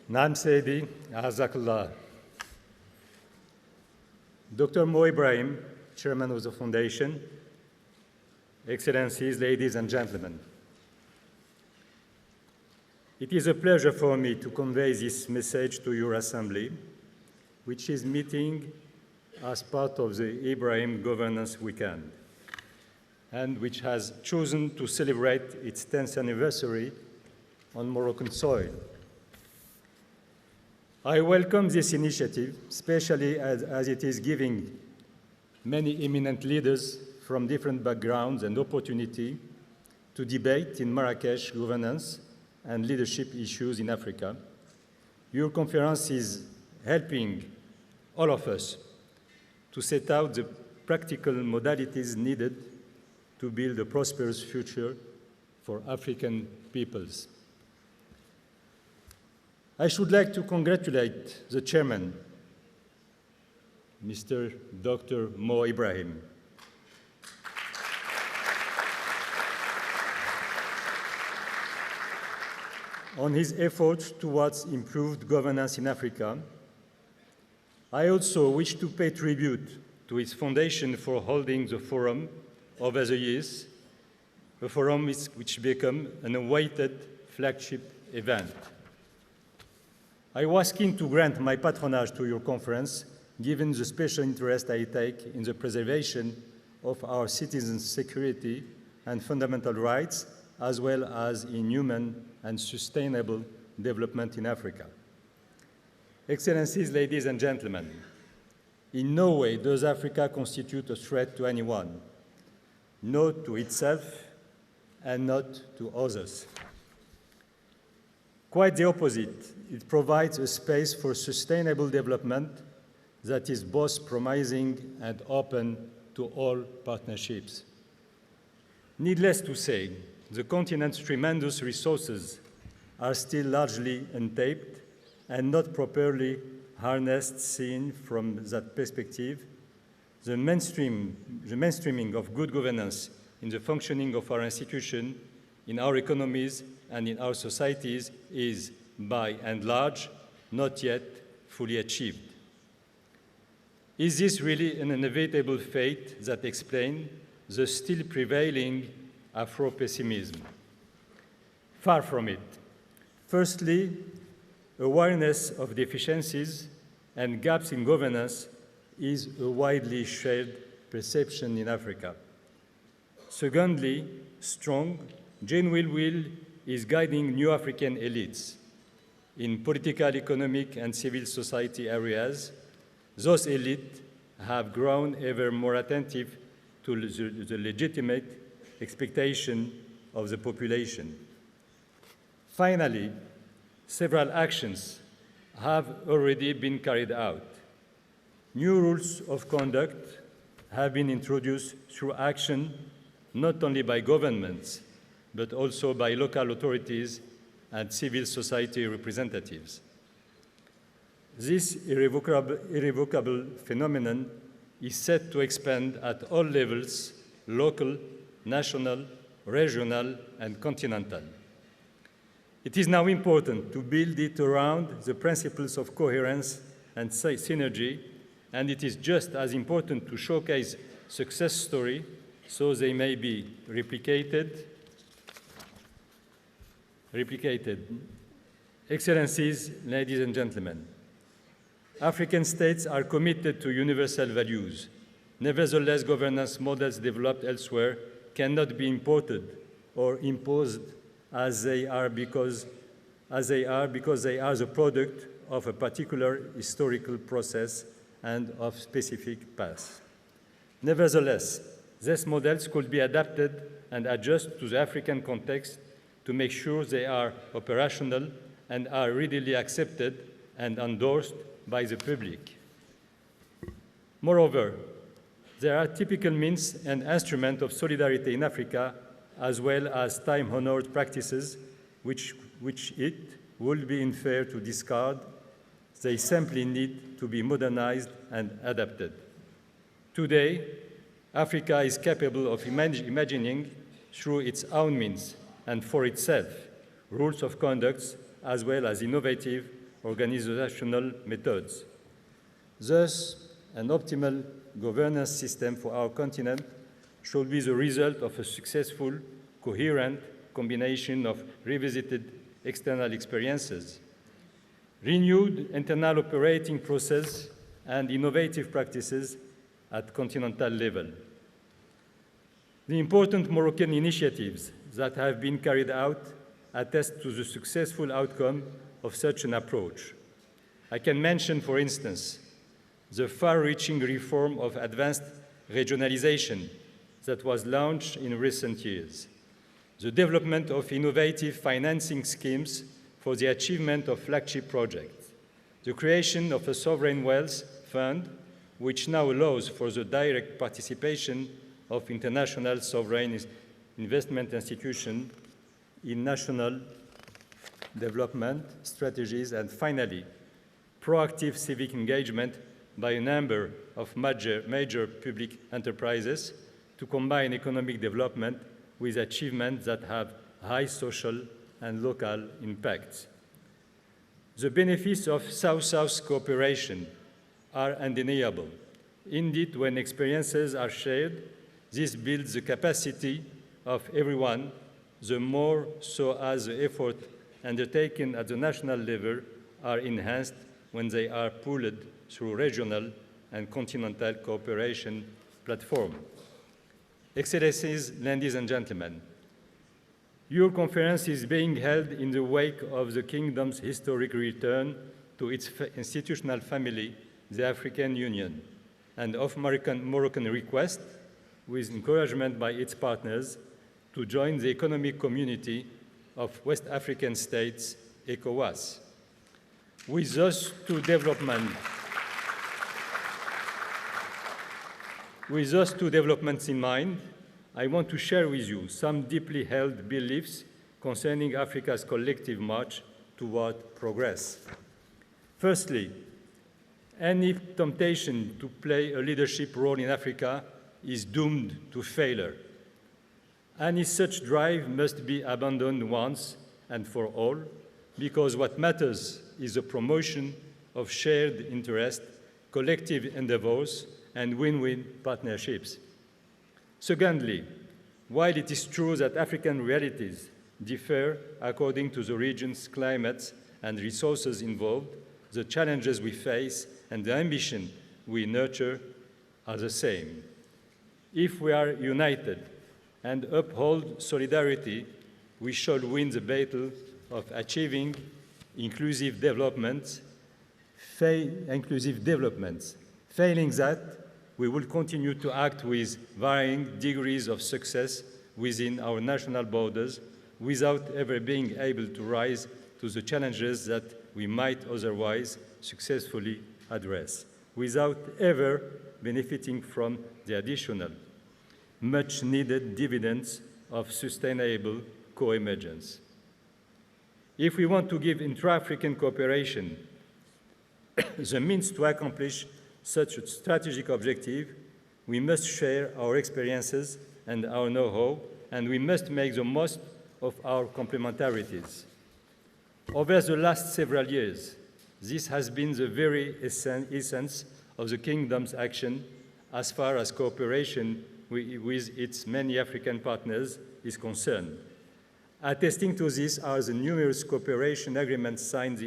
Majesty, Azoulay. Dr. Ibrahim, Chairman of the Foundation, Excellencies, ladies and gentlemen. It is a pleasure for me to convey this message to your Assembly, which is meeting as part of the Ibrahim Governance Weekend, and which has chosen to celebrate its 10th anniversary on Moroccan soil. I welcome this initiative, especially as it is giving many eminent leaders from different backgrounds an opportunity to debate in Marrakesh governance and leadership issues in Africa. Your conference is helping all of us to set out the practical modalities needed to build a prosperous future for African peoples. I should like to congratulate the chairman, Mr. Dr. Ibrahim. On his efforts towards improved governance in Africa. I also wish to pay tribute to his foundation for holding the forum over the years, a forum which became an awaited flagship event. I was keen to grant my patronage to your conference, given the special interest I take in the preservation of our citizens' security and fundamental rights, as well as in human and sustainable development in Africa. Excellencies, ladies and gentlemen, in no way does Africa constitute a threat to anyone, not to itself and not to others. Quite the opposite, it provides a space for sustainable development that is both promising and open to all partnerships. Needless to say, the continent's tremendous resources are still largely untapped and not properly harnessed. Seen from that perspective, the mainstreaming of good governance in the functioning of our institutions, in our economies, and in our societies is, by and large, not yet fully achieved. Is this really an inevitable fate that explains the still prevailing Afro-pessimism? Far from it. Firstly, awareness of deficiencies and gaps in governance is a widely shared perception in Africa. Secondly, strong, genuine will is guiding new African elites in political, economic, and civil society areas. Those elites have grown ever more attentive to the legitimate expectation of the population. Finally, several actions have already been carried out. New rules of conduct have been introduced through action not only by governments, but also by local authorities and civil society representatives. This irrevocable phenomenon is set to expand at all levels, local, national, regional, and continental. It is now important to build it around the principles of coherence and synergy, and it is just as important to showcase success stories so they may be replicated. Excellencies, ladies and gentlemen, African states are committed to universal values. Nevertheless, governance models developed elsewhere cannot be imported or imposed as they are because they are the product of a particular historical process and of specific paths. Nevertheless, these models could be adapted and adjusted to the African context to make sure they are operational and are readily accepted and endorsed by the public. Moreover, there are typical means and instruments of solidarity in Africa, as well as time-honored practices which it would be unfair to discard. They simply need to be modernized and adapted. Today, Africa is capable of imagining through its own means and for itself rules of conduct as well as innovative organizational methods. Thus, an optimal governance system for our continent should be the result of a successful, coherent combination of revisited external experiences, renewed internal operating process, and innovative practices at continental level. The important Moroccan initiatives that have been carried out attest to the successful outcome of such an approach. I can mention, for instance, the far-reaching reform of advanced regionalization that was launched in recent years, the development of innovative financing schemes for the achievement of flagship projects, the creation of a sovereign wealth fund, which now allows for the direct participation of international sovereign investment institutions in national development strategies, and finally, proactive civic engagement by a number of major public enterprises to combine economic development with achievements that have high social and local impacts. The benefits of South-South cooperation are undeniable. Indeed, when experiences are shared, this builds the capacity of everyone, the more so as the effort undertaken at the national level are enhanced when they are pooled through regional and continental cooperation platforms. Excellencies, ladies and gentlemen, your conference is being held in the wake of the Kingdom's historic return to its institutional family, the African Union, and of Moroccan request, with encouragement by its partners, to join the economic community of West African states, ECOWAS. With those two developments in mind, I want to share with you some deeply held beliefs concerning Africa's collective march toward progress. Firstly, any temptation to play a leadership role in Africa is doomed to failure. Any such drive must be abandoned once and for all, because what matters is the promotion of shared interest, collective endeavors, and win-win partnerships. Secondly, while it is true that African realities differ according to the region's climates and resources involved, the challenges we face and the ambition we nurture are the same. If we are united and uphold solidarity, we shall win the battle of achieving inclusive developments. Failing that, we will continue to act with varying degrees of success within our national borders without ever being able to rise to the challenges that we might otherwise successfully address, without ever benefiting from the additional, much-needed dividends of sustainable co-emergence. If we want to give intra-African cooperation the means to accomplish such a strategic objective, we must share our experiences and our know-how, and we must make the most of our complementarities. Over the last several years, this has been the very essence of the Kingdom's action as far as cooperation with its many African partners is concerned. Attesting to this are the numerous cooperation agreements signed,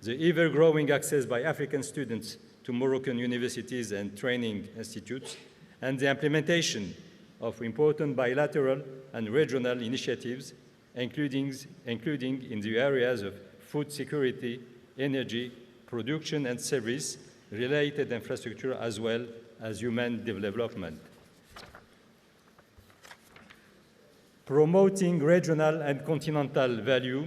the ever-growing access by African students to Moroccan universities and training institutes, and the implementation of important bilateral and regional initiatives, including in the areas of food security, energy, production and service-related infrastructure, as well as human development. Promoting regional and continental value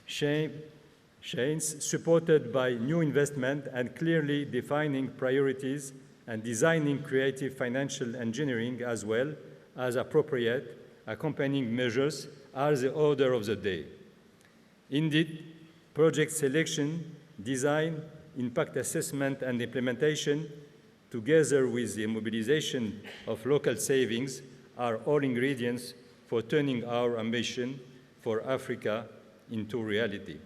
chains supported by new investment and clearly defining priorities and designing creative financial engineering as well as appropriate accompanying measures are the order of the day. Indeed, project selection, design, impact assessment and implementation, together with the mobilization of local savings, are all ingredients for turning our ambition for Africa into reality.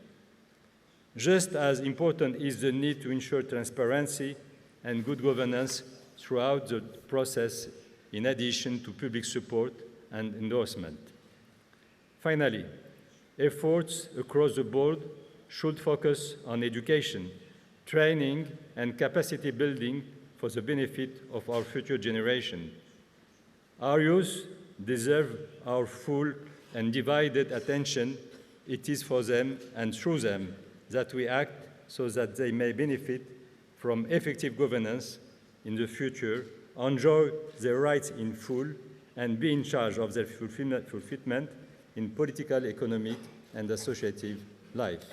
Just as important is the need to ensure transparency and good governance throughout the process, in addition to public support and endorsement. Finally, efforts across the board should focus on education, training, and capacity building for the benefit of our future generation. Our youth deserve our full and divided attention. It is for them and through them that we act so that they may benefit from effective governance in the future, enjoy their rights in full, and be in charge of their fulfillment in political, economic, and associative life.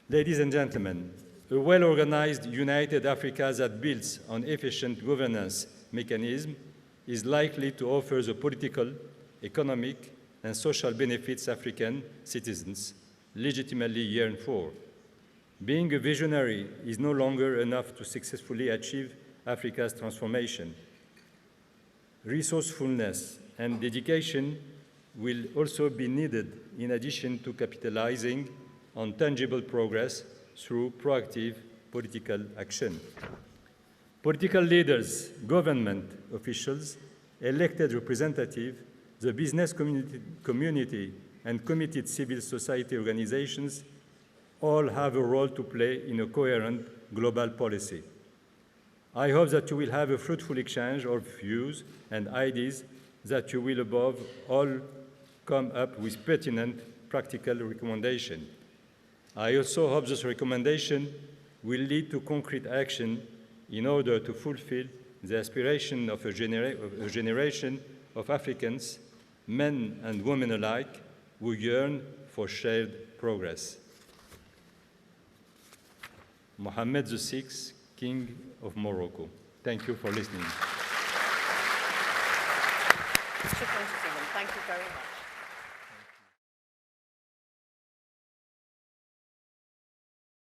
Ladies and gentlemen, a well-organized, united Africa that builds on efficient governance mechanism is likely to offer the political, economic, and social benefits African citizens legitimately yearn for. Being a visionary is no longer enough to successfully achieve Africa's transformation. Resourcefulness and dedication will also be needed in addition to capitalizing on tangible progress through proactive political action. Political leaders, government officials, elected representatives, the business community, and committed civil society organizations all have a role to play in a coherent global policy. I hope that you will have a fruitful exchange of views and ideas, that you will above all come up with pertinent practical recommendations. I also hope this recommendation will lead to concrete action in order to fulfill the aspiration of a generation of Africans, men and women alike, who yearn for shared progress. Mohammed VI, King of Morocco. Thank you for listening. Thank you very much.